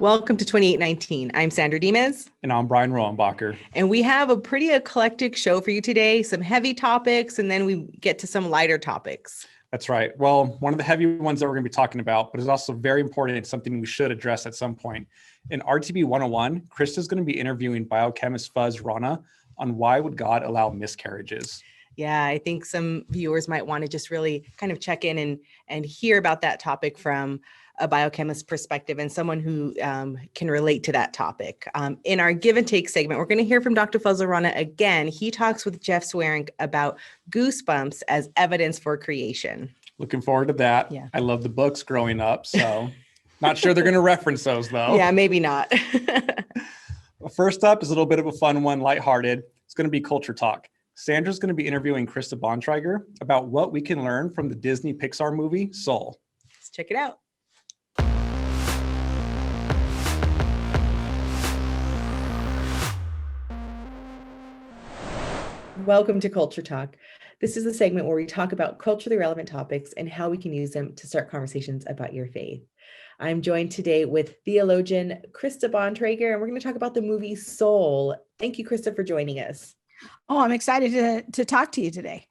Welcome to 2819. I'm Sandra Dimas. And I'm Brian Rohenbacher. And we have a pretty eclectic show for you today, some heavy topics, and then we get to some lighter topics. That's right. Well, one of the heavy ones that we're going to be talking about, but it's also very important. It's something we should address at some point. In RTB 101, Krista is going to be interviewing biochemist Fazale Rana on why would God allow miscarriages. Yeah, I think some viewers might want to just really kind of check in and hear about that topic from a biochemist perspective and someone who can relate to that topic. In our give and take segment, we're going to hear from Dr. Fazale Rana again. He talks with Jeff Swearing about Goosebumps as evidence for creation. Looking forward to that. Yeah. I love the books growing up, so not sure they're going to reference those though. Yeah, maybe not. First up is a little bit of a fun one, lighthearted. It's going to be culture talk. Sandra's going to be interviewing Krista Bontrager about what we can learn from the Disney Pixar movie Soul. Let's check it out. Welcome to Culture Talk. This is a segment where we talk about culturally relevant topics and how we can use them to start conversations about your faith. I'm joined today with theologian Krista Bontrager, and we're going to talk about the movie Soul. Thank you, Krista, for joining us. Oh, I'm excited to talk to you today.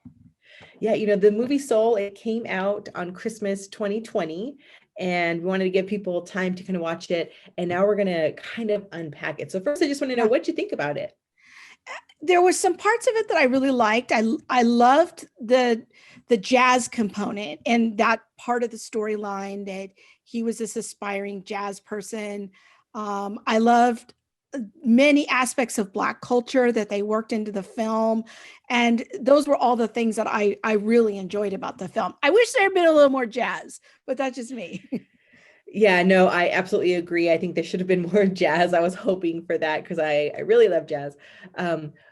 Yeah, the movie Soul, it came out on Christmas 2020, and we wanted to give people time to kind of watch it. And now we're going to kind of unpack it. So first, I just want to know, what you think about it? There were some parts of it that I really liked. I loved the jazz component and that part of the storyline that he was this aspiring jazz person. I loved many aspects of Black culture that they worked into the film. And those were all the things that I really enjoyed about the film. I wish there had been a little more jazz, but that's just me. Yeah, no, I absolutely agree. I think there should have been more jazz. I was hoping for that because I really love jazz.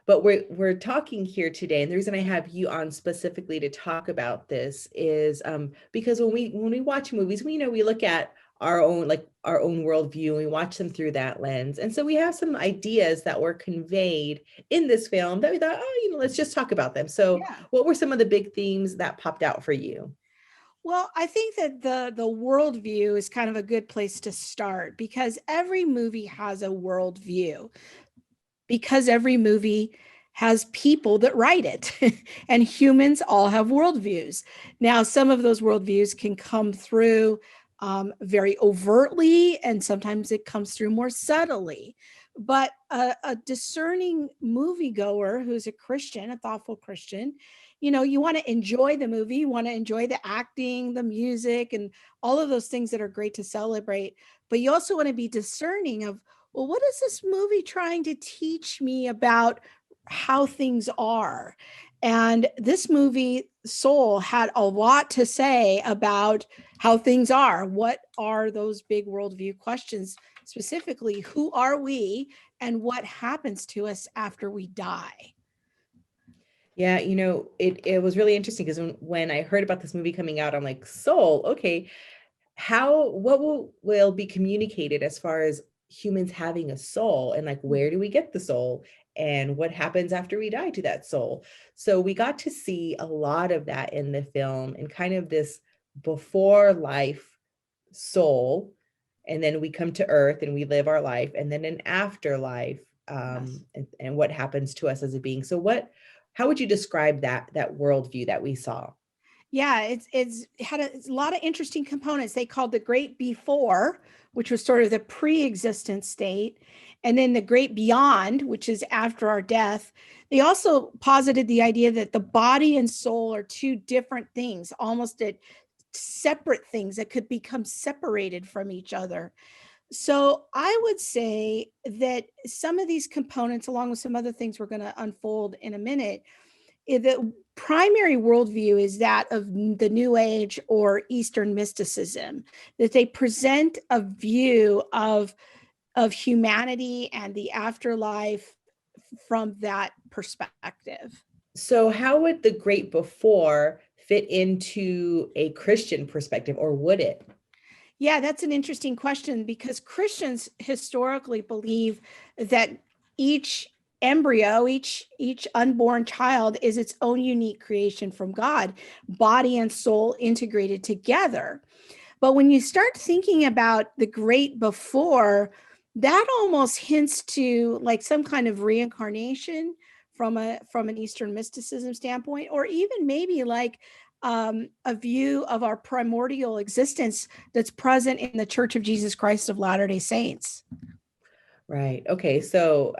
But we're talking here today, and the reason I have you on specifically to talk about this is because when we watch movies, we look at our own worldview, and we watch them through that lens. And so we have some ideas that were conveyed in this film that we thought, let's just talk about them. So yeah. What were some of the big themes that popped out for you? Well, I think that the worldview is kind of a good place to start because every movie has a worldview, because every movie has people that write it and humans all have worldviews. Now, some of those worldviews can come through very overtly, and sometimes it comes through more subtly. But a discerning moviegoer who's a Christian, a thoughtful Christian, you want to enjoy the movie, you want to enjoy the acting, the music, and all of those things that are great to celebrate. But you also want to be discerning of, well, what is this movie trying to teach me about how things are? And this movie, Soul, had a lot to say about how things are. What are those big worldview questions? Specifically, who are we and what happens to us after we die? Yeah, it was really interesting because when I heard about this movie coming out, I'm like, Soul, okay, what will be communicated as far as humans having a soul, and where do we get the soul, and what happens after we die to that soul? So we got to see a lot of that in the film, and kind of this before life soul, and then we come to earth and we live our life, and then an afterlife, yes. and what happens to us as a being. So how would you describe that worldview that we saw? Yeah, it's had a lot of interesting components. They called the great before, which was sort of the pre-existent state, and then the great beyond, which is after our death. They also posited the idea that the body and soul are two different things, almost separate things that could become separated from each other. So I would say that some of these components, along with some other things we're going to unfold in a minute, the primary worldview is that of the New Age or Eastern mysticism, that they present a view of humanity and the afterlife from that perspective. So how would the great before fit into a Christian perspective, or would it? Yeah, that's an interesting question because Christians historically believe that each embryo, each unborn child is its own unique creation from God, body and soul integrated together. But when you start thinking about the great before, that almost hints to like some kind of reincarnation from an Eastern mysticism standpoint, or even maybe like a view of our primordial existence that's present in the Church of Jesus Christ of Latter-day Saints. Right. Okay. So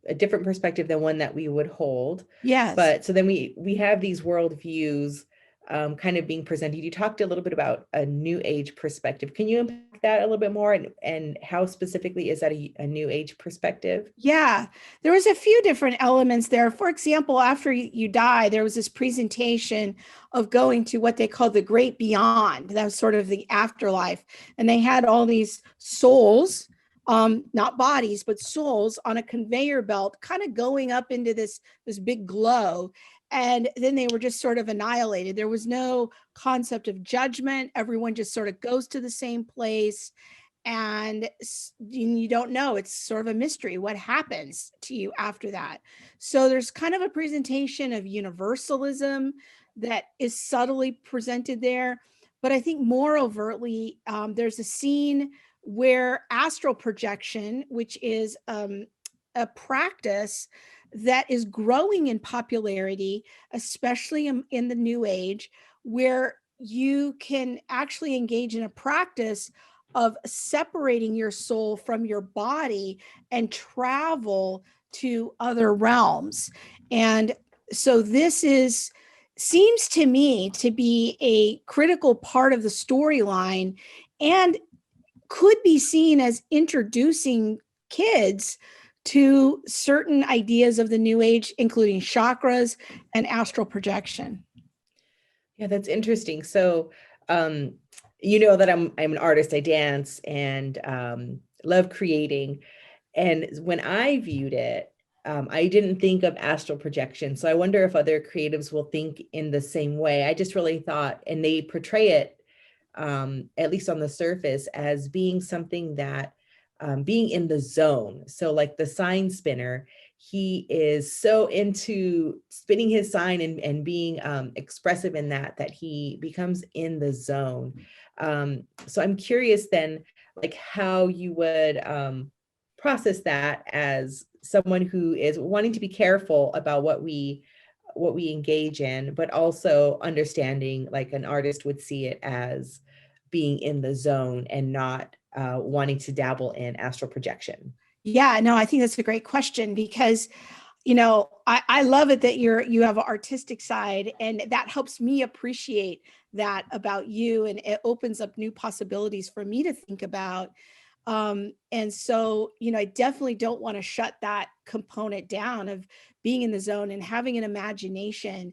a different perspective than one that we would hold. Yes. But so then we have these worldviews kind of being presented. You talked a little bit about a New Age perspective. Can you unpack that a little bit more, and how specifically is that a New Age perspective? Yeah, there was a few different elements there. For example, after you die, there was this presentation of going to what they call the great beyond. That was sort of the afterlife. And they had all these souls, not bodies, but souls on a conveyor belt, kind of going up into this big glow. And then they were just sort of annihilated. There was no concept of judgment. Everyone just sort of goes to the same place. And you don't know, it's sort of a mystery what happens to you after that. So there's kind of a presentation of universalism that is subtly presented there, but I think more overtly there's a scene where astral projection, which is a practice that is growing in popularity, especially in the New Age, where you can actually engage in a practice of separating your soul from your body and travel to other realms. And so this seems to me to be a critical part of the storyline, and could be seen as introducing kids to certain ideas of the New Age, including chakras and astral projection. Yeah, that's interesting. So you know that I'm an artist, I dance, and love creating. And when I viewed it, I didn't think of astral projection. So I wonder if other creatives will think in the same way. I just really thought, and they portray it, at least on the surface, as being something that being in the zone. So like the sign spinner, he is so into spinning his sign and being expressive in that he becomes in the zone. So I'm curious then, like how you would process that as someone who is wanting to be careful about what we engage in, but also understanding, like an artist would see it as being in the zone and not wanting to dabble in astral projection. Yeah, no, I think that's a great question, because I love it that you have an artistic side, and that helps me appreciate that about you, and it opens up new possibilities for me to think about. And so, I definitely don't want to shut that component down of being in the zone and having an imagination.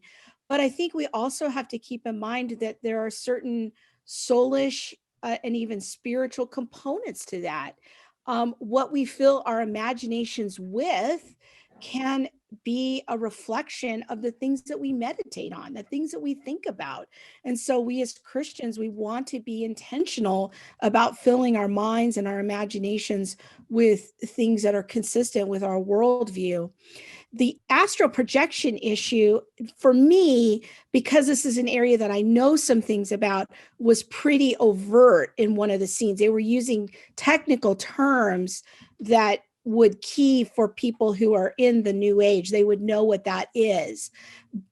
But I think we also have to keep in mind that there are certain soulish and even spiritual components to that. What we fill our imaginations with can be a reflection of the things that we meditate on, the things that we think about. And so we as Christians, we want to be intentional about filling our minds and our imaginations with things that are consistent with our worldview. The astral projection issue, for me, because this is an area that I know some things about, was pretty overt in one of the scenes. They were using technical terms that would key for people who are in the New Age. They would know what that is.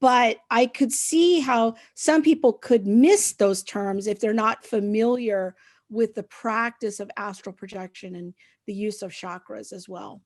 But I could see how some people could miss those terms if they're not familiar with the practice of astral projection and the use of chakras as well.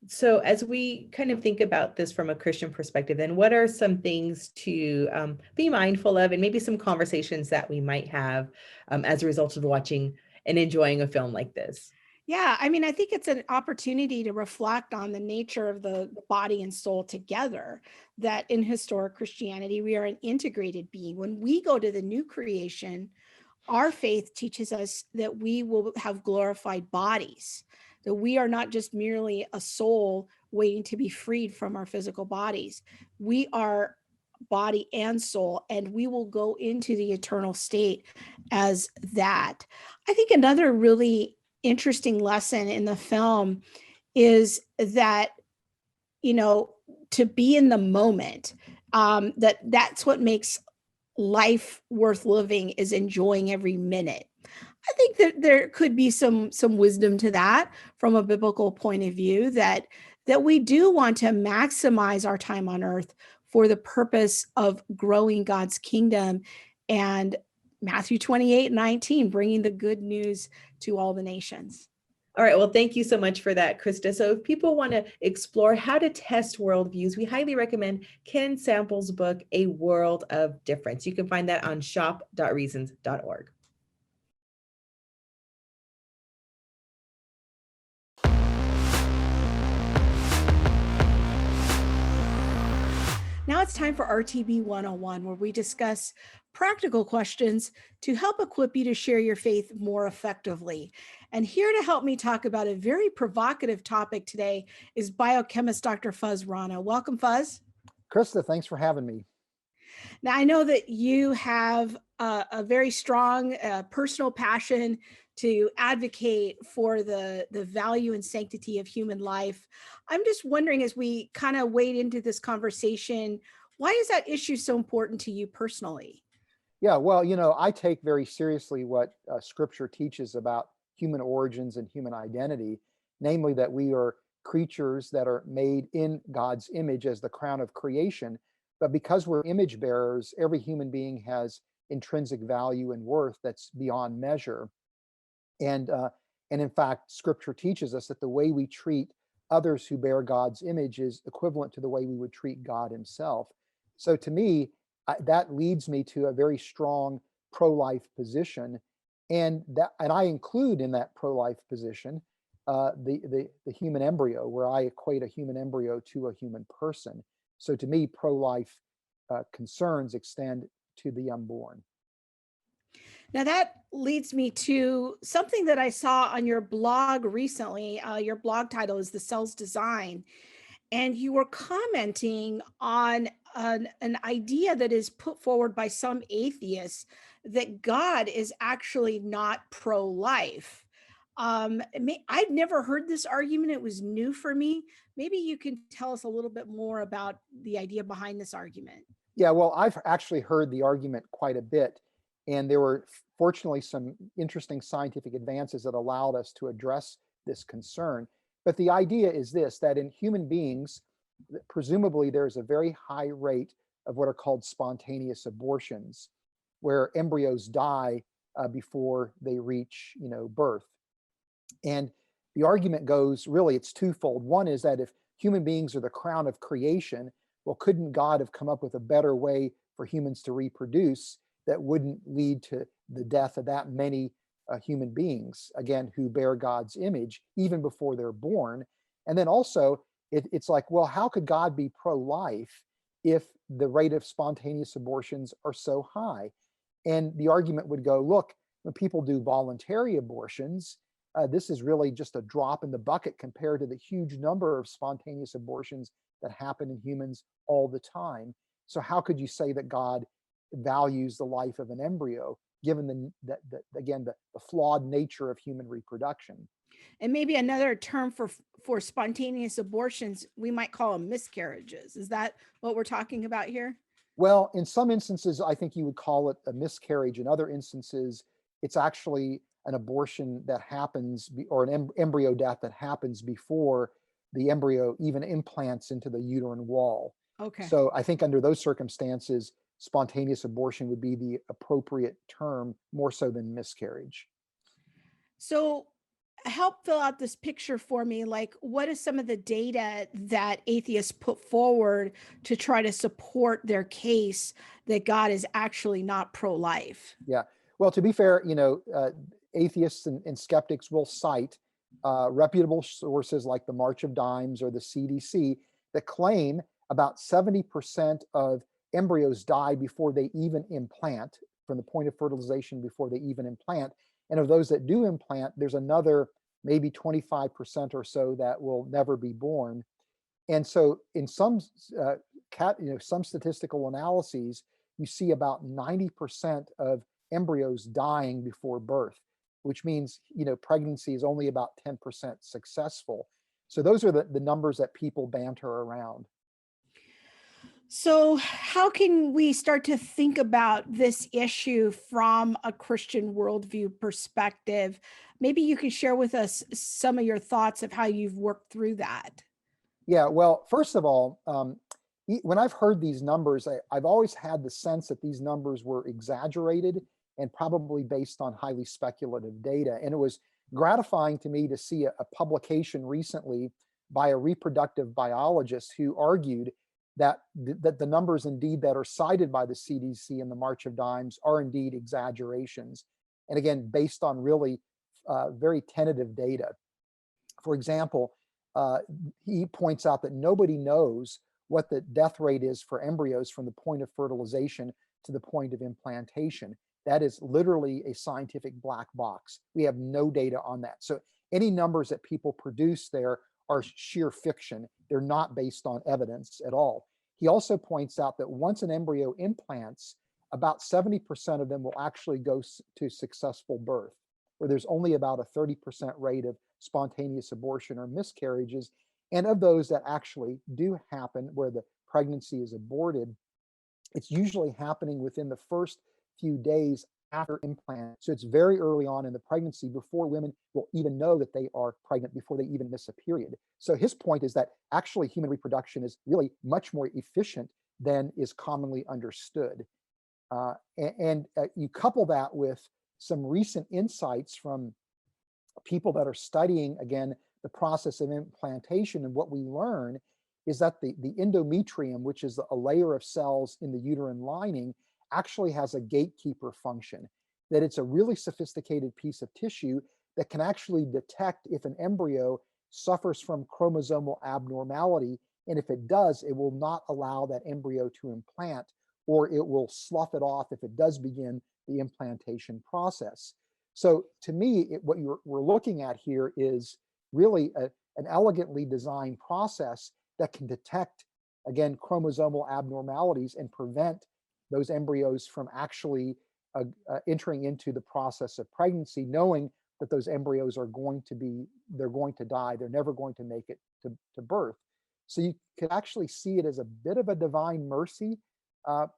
So as we kind of think about this from a Christian perspective, then what are some things to be mindful of, and maybe some conversations that we might have as a result of watching and enjoying a film like this? Yeah, I mean, I think it's an opportunity to reflect on the nature of the body and soul together, that in historic Christianity, we are an integrated being. When we go to the new creation, our faith teaches us that we will have glorified bodies, that we are not just merely a soul waiting to be freed from our physical bodies. We are body and soul, and we will go into the eternal state as that. I think another really interesting lesson in the film is that, to be in the moment, that's what makes life worth living is enjoying every minute. I think that there could be some wisdom to that from a biblical point of view, that we do want to maximize our time on earth for the purpose of growing God's kingdom, and Matthew 28:19, bringing the good news to all the nations. All right. Well, thank you so much for that, Krista. So if people want to explore how to test worldviews, we highly recommend Ken Sample's book, A World of Difference. You can find that on shop.reasons.org. Now it's time for RTB 101, where we discuss practical questions to help equip you to share your faith more effectively. And here to help me talk about a very provocative topic today is biochemist Dr. Fazale Rana. Welcome, Fuz. Krista, thanks for having me. Now, I know that you have a very strong personal passion to advocate for the value and sanctity of human life. I'm just wondering, as we kind of wade into this conversation, why is that issue so important to you personally? Yeah, well, I take very seriously what Scripture teaches about human origins and human identity, namely that we are creatures that are made in God's image as the crown of creation. But because we're image bearers, every human being has intrinsic value and worth that's beyond measure. And in fact, Scripture teaches us that the way we treat others who bear God's image is equivalent to the way we would treat God himself. So to me, that leads me to a very strong pro-life position, and I include in that pro-life position the human embryo, where I equate a human embryo to a human person. So to me, pro-life concerns extend to the unborn. Now that leads me to something that I saw on your blog recently. Your blog title is The Cell's Design, and you were commenting on an idea that is put forward by some atheists that God is actually not pro-life. I'd never heard this argument. It was new for me. Maybe you can tell us a little bit more about the idea behind this argument. Yeah, well, I've actually heard the argument quite a bit, and there were fortunately some interesting scientific advances that allowed us to address this concern. But the idea is this, that in human beings, presumably there's a very high rate of what are called spontaneous abortions, where embryos die before they reach, birth. And the argument goes, really, it's twofold. One is that if human beings are the crown of creation, well, couldn't God have come up with a better way for humans to reproduce that wouldn't lead to the death of that many human beings, again, who bear God's image even before they're born? And then also, it's like, well, how could God be pro-life if the rate of spontaneous abortions are so high? And the argument would go, look, when people do voluntary abortions, this is really just a drop in the bucket compared to the huge number of spontaneous abortions that happen in humans all the time. So how could you say that God values the life of an embryo, given the flawed nature of human reproduction? And maybe another term for spontaneous abortions, we might call them miscarriages. Is that what we're talking about here? Well, in some instances, I think you would call it a miscarriage. In other instances, it's actually an abortion that happens, or an embryo death that happens before the embryo even implants into the uterine wall. Okay. So I think under those circumstances, spontaneous abortion would be the appropriate term, more so than miscarriage. So help fill out this picture for me. Like, what is some of the data that atheists put forward to try to support their case that God is actually not pro-life? Yeah. Well, to be fair, atheists and skeptics will cite reputable sources like the March of Dimes or the CDC that claim about 70% of embryos die before they even implant, from the point of fertilization before they even implant. And of those that do implant, there's another maybe 25% or so that will never be born. And so in some some statistical analyses, you see about 90% of embryos dying before birth, which means pregnancy is only about 10% successful. So those are the numbers that people banter around. So, how can we start to think about this issue from a Christian worldview perspective? Maybe you could share with us some of your thoughts of how you've worked through that. Yeah, well, first of all, when I've heard these numbers, I've always had the sense that these numbers were exaggerated and probably based on highly speculative data. And it was gratifying to me to see a publication recently by a reproductive biologist who argued that, that the numbers indeed that are cited by the CDC in the March of Dimes are indeed exaggerations. And again, based on really very tentative data. For example, uh, he points out that nobody knows what the death rate is for embryos from the point of fertilization to the point of implantation. That is literally a scientific black box. We have no data on that. So any numbers that people produce there are sheer fiction. They're not based on evidence at all. He also points out that once an embryo implants, about 70% of them will actually go to successful birth, where there's only about a 30% rate of spontaneous abortion or miscarriages. And of those that actually do happen where the pregnancy is aborted, it's usually happening within the first few days after implant. So it's very early on in the pregnancy before women will even know that they are pregnant, before they even miss a period. So his point is that actually human reproduction is really much more efficient than is commonly understood. You couple that with some recent insights from people that are studying, again, the process of implantation. And what we learn is that the endometrium, which is a layer of cells in the uterine lining, actually has a gatekeeper function, that it's a really sophisticated piece of tissue that can actually detect if an embryo suffers from chromosomal abnormality. And if it does, it will not allow that embryo to implant, or it will slough it off if it does begin the implantation process. So to me, what we're looking at here is really an elegantly designed process that can detect, again, chromosomal abnormalities and prevent those embryos from actually entering into the process of pregnancy, knowing that those embryos are they're going to die. They're never going to make it to birth. So you could actually see it as a bit of a divine mercy,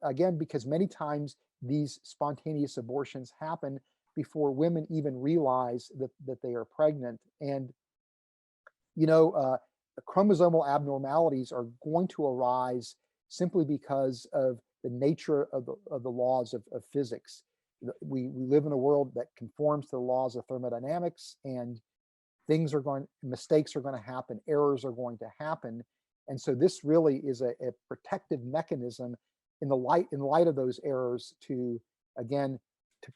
again, because many times these spontaneous abortions happen before women even realize that they are pregnant. And, chromosomal abnormalities are going to arise simply because of the nature of the laws of physics. We live in a world that conforms to the laws of thermodynamics, and mistakes are going to happen, errors are going to happen. And so this really is a protective mechanism in light of those errors to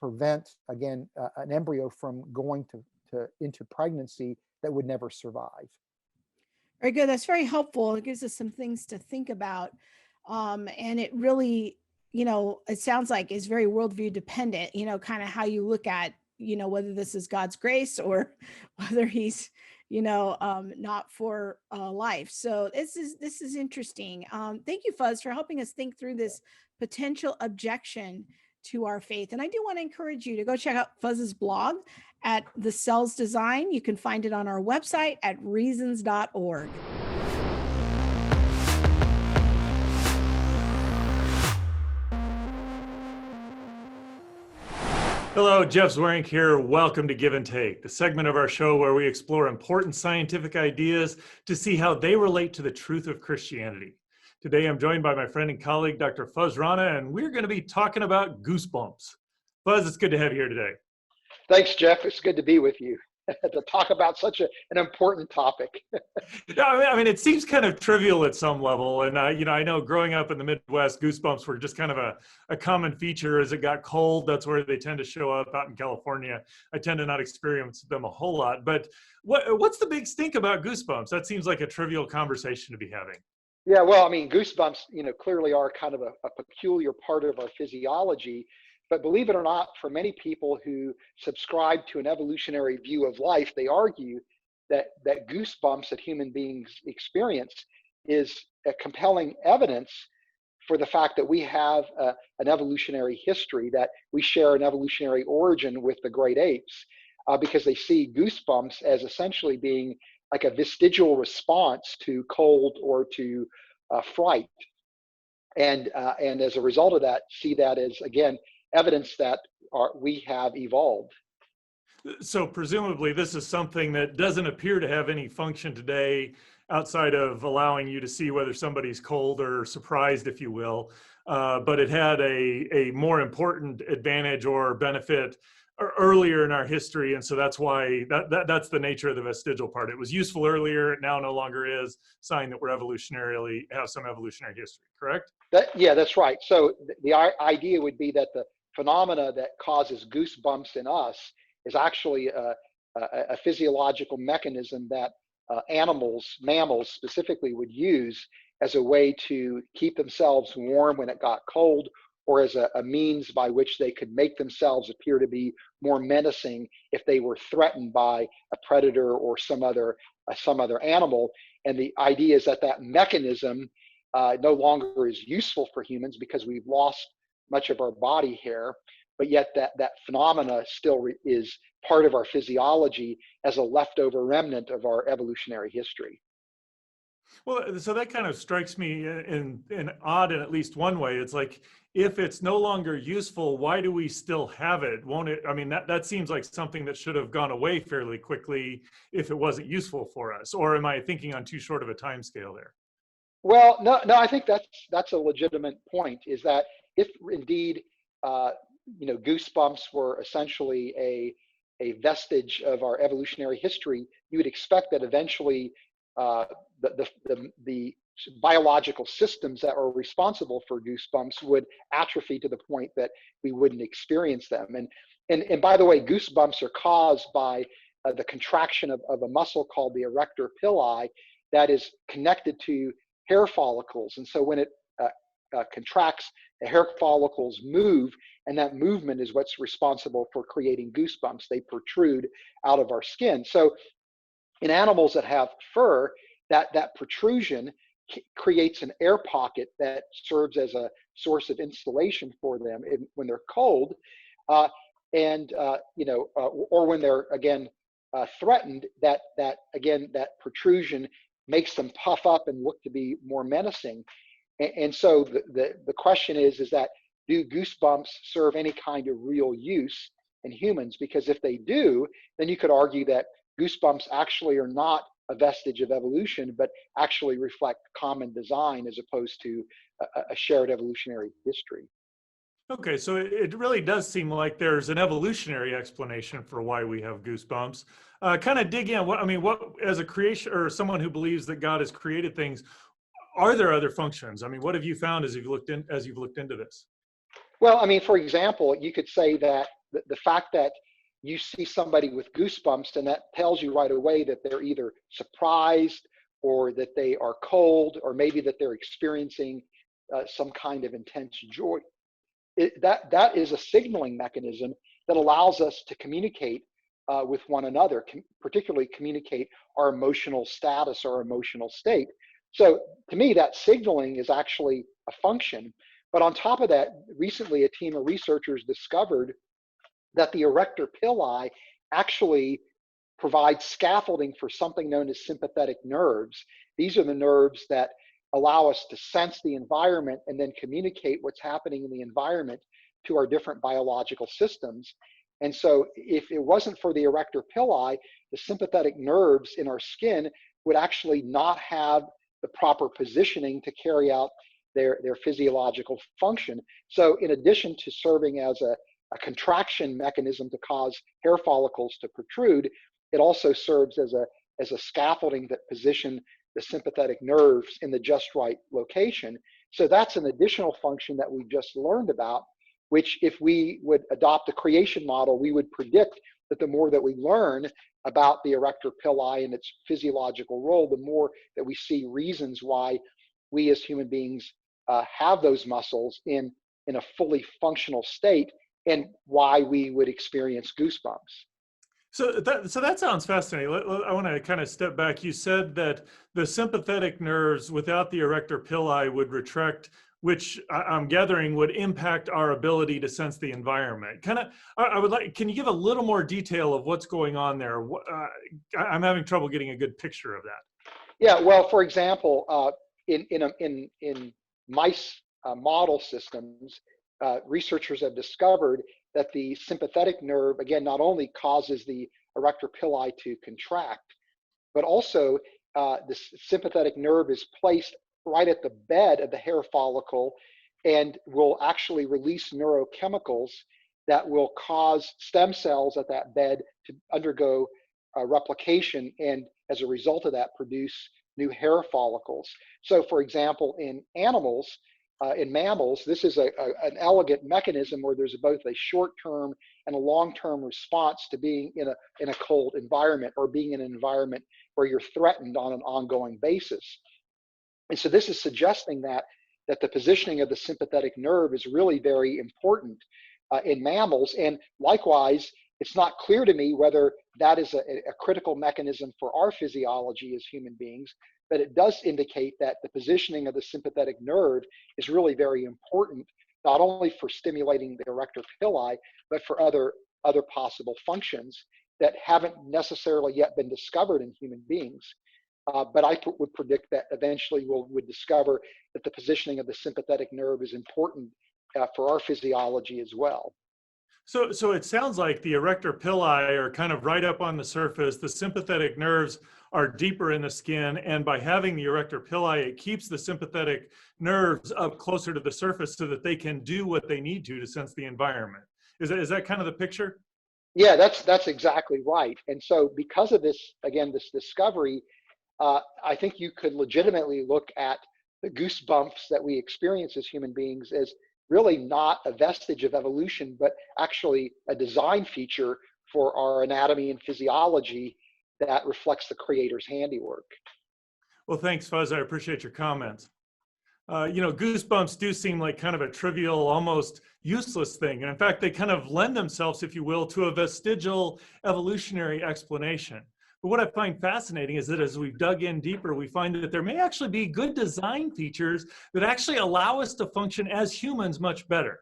prevent, an embryo from going into pregnancy that would never survive. Very good. That's very helpful. It gives us some things to think about. And it really, it sounds like is very worldview dependent, kind of how you look at, whether this is God's grace or whether he's, not for life. So this is interesting. Thank you, Fuzz, for helping us think through this potential objection to our faith. And I do want to encourage you to go check out Fuzz's blog at The Cells Design. You can find it on our website at reasons.org. Hello, Jeff Zwerink here. Welcome to Give and Take, the segment of our show where we explore important scientific ideas to see how they relate to the truth of Christianity. Today, I'm joined by my friend and colleague, Dr. Fazale Rana, and we're going to be talking about Goosebumps. Fuzz, it's good to have you here today. Thanks, Jeff. It's good to be with you to talk about such an important topic. I mean, it seems kind of trivial at some level. And, I know growing up in the Midwest, Goosebumps were just kind of a common feature. As it got cold, that's where they tend to show up. Out in California, I tend to not experience them a whole lot. But what's the big stink about Goosebumps? That seems like a trivial conversation to be having. Yeah, well, I mean, goosebumps, clearly are kind of a peculiar part of our physiology. But believe it or not, for many people who subscribe to an evolutionary view of life, they argue that goosebumps that human beings experience is a compelling evidence for the fact that we have an evolutionary history, that we share an evolutionary origin with the great apes, because they see goosebumps as essentially being like a vestigial response to cold or to fright. and as a result of that, see that as, again, evidence that we have evolved. So presumably this is something that doesn't appear to have any function today outside of allowing you to see whether somebody's cold or surprised, if you will. But it had a more important advantage or benefit earlier in our history. And so that's why that's the nature of the vestigial part. It was useful earlier, it now no longer is, sign that we're evolutionarily have some evolutionary history, correct? Yeah, that's right. So the idea would be that the phenomena that causes goosebumps in us is actually a physiological mechanism that mammals specifically, would use as a way to keep themselves warm when it got cold, or as a means by which they could make themselves appear to be more menacing if they were threatened by a predator or some other animal. And the idea is that that mechanism no longer is useful for humans because we've lost much of our body hair, but yet that phenomena still is part of our physiology as a leftover remnant of our evolutionary history. Well, so that kind of strikes me in odd in at least one way. It's like, if it's no longer useful, why do we still have it? Won't it? I mean, that seems like something that should have gone away fairly quickly if it wasn't useful for us. Or am I thinking on too short of a time scale there? Well, no, I think that's a legitimate point. Is that if indeed, goosebumps were essentially a vestige of our evolutionary history, you would expect that eventually the biological systems that are responsible for goosebumps would atrophy to the point that we wouldn't experience them. And by the way, goosebumps are caused by the contraction of a muscle called the erector pili that is connected to hair follicles. And so when it contracts, the hair follicles move, and that movement is what's responsible for creating goosebumps. They protrude out of our skin. So in animals that have fur, that protrusion creates an air pocket that serves as a source of insulation for them when they're cold, or when they're again threatened. That protrusion makes them puff up and look to be more menacing. And so the question is that, do goosebumps serve any kind of real use in humans? Because if they do, then you could argue that goosebumps actually are not a vestige of evolution, but actually reflect common design as opposed to a shared evolutionary history. Okay, so it really does seem like there's an evolutionary explanation for why we have goosebumps. Kind of dig in. What as a creation or someone who believes that God has created things, are there other functions? I mean, what have you found as you've looked into this? Well, for example, you could say that the fact that you see somebody with goosebumps, and that tells you right away that they're either surprised, or that they are cold, or maybe that they're experiencing some kind of intense joy. That is a signaling mechanism that allows us to communicate with one another, particularly communicate our emotional status or emotional state. So to me, that signaling is actually a function. But on top of that, recently a team of researchers discovered that the erector pili actually provides scaffolding for something known as sympathetic nerves. These are the nerves that allow us to sense the environment and then communicate what's happening in the environment to our different biological systems. And so if it wasn't for the erector pili, the sympathetic nerves in our skin would actually not have the proper positioning to carry out their physiological function. So in addition to serving as a contraction mechanism to cause hair follicles to protrude, it also serves as a scaffolding that position the sympathetic nerves in the just right location. So that's an additional function that we just learned about, which if we would adopt a creation model, we would predict that the more that we learn about the erector pili and its physiological role, the more that we see reasons why we as human beings have those muscles in a fully functional state, and why we would experience goosebumps. So that sounds fascinating. I want to kind of step back. You said that the sympathetic nerves without the erector pili would retract, which I'm gathering would impact our ability to sense the environment. Can you give a little more detail of what's going on there? I'm having trouble getting a good picture of that. Yeah, well, for example, in mice model systems, researchers have discovered that the sympathetic nerve, again, not only causes the erector pili to contract, but also this sympathetic nerve is placed right at the bed of the hair follicle and will actually release neurochemicals that will cause stem cells at that bed to undergo replication, and as a result of that, produce new hair follicles. So, for example, in animals, in mammals, this is an elegant mechanism where there's both a short-term and a long-term response to being in a cold environment, or being in an environment where you're threatened on an ongoing basis. And so this is suggesting that the positioning of the sympathetic nerve is really very important in mammals. And likewise, it's not clear to me whether that is a critical mechanism for our physiology as human beings, but it does indicate that the positioning of the sympathetic nerve is really very important, not only for stimulating the erector pili, but for other possible functions that haven't necessarily yet been discovered in human beings. But I would predict that eventually would discover that the positioning of the sympathetic nerve is important for our physiology as well. So it sounds like the erector pili are kind of right up on the surface. The sympathetic nerves are deeper in the skin, and by having the erector pili, it keeps the sympathetic nerves up closer to the surface so that they can do what they need to sense the environment. Is that kind of the picture? Yeah, that's exactly right. And so because of this, again, this discovery, I think you could legitimately look at the goosebumps that we experience as human beings as really not a vestige of evolution, but actually a design feature for our anatomy and physiology that reflects the creator's handiwork. Well, thanks, Fuzz. I appreciate your comments. Goosebumps do seem like kind of a trivial, almost useless thing. And in fact, they kind of lend themselves, if you will, to a vestigial evolutionary explanation. But what I find fascinating is that as we've dug in deeper, we find that there may actually be good design features that actually allow us to function as humans much better.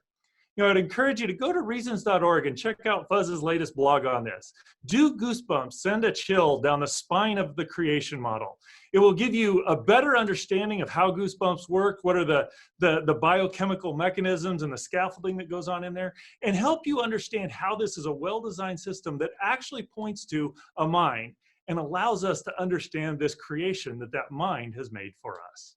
I'd encourage you to go to reasons.org and check out Fuzz's latest blog on this. Do Goosebumps send a chill down the spine of the creation model? It will give you a better understanding of how Goosebumps work, what are the biochemical mechanisms and the scaffolding that goes on in there, and help you understand how this is a well-designed system that actually points to a mind and allows us to understand this creation that mind has made for us.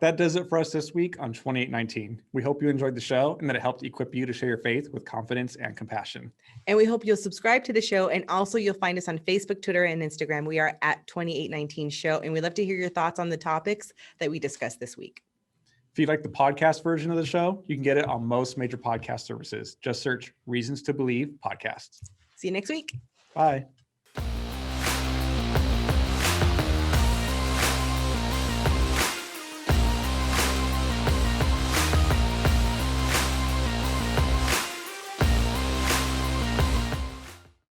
That does it for us this week on 2819. We hope you enjoyed the show and that it helped equip you to share your faith with confidence and compassion. And we hope you'll subscribe to the show. And also you'll find us on Facebook, Twitter, and Instagram. We are at 2819 Show. And we'd love to hear your thoughts on the topics that we discussed this week. If you'd like the podcast version of the show, you can get it on most major podcast services. Just search Reasons to Believe Podcasts. See you next week. Bye.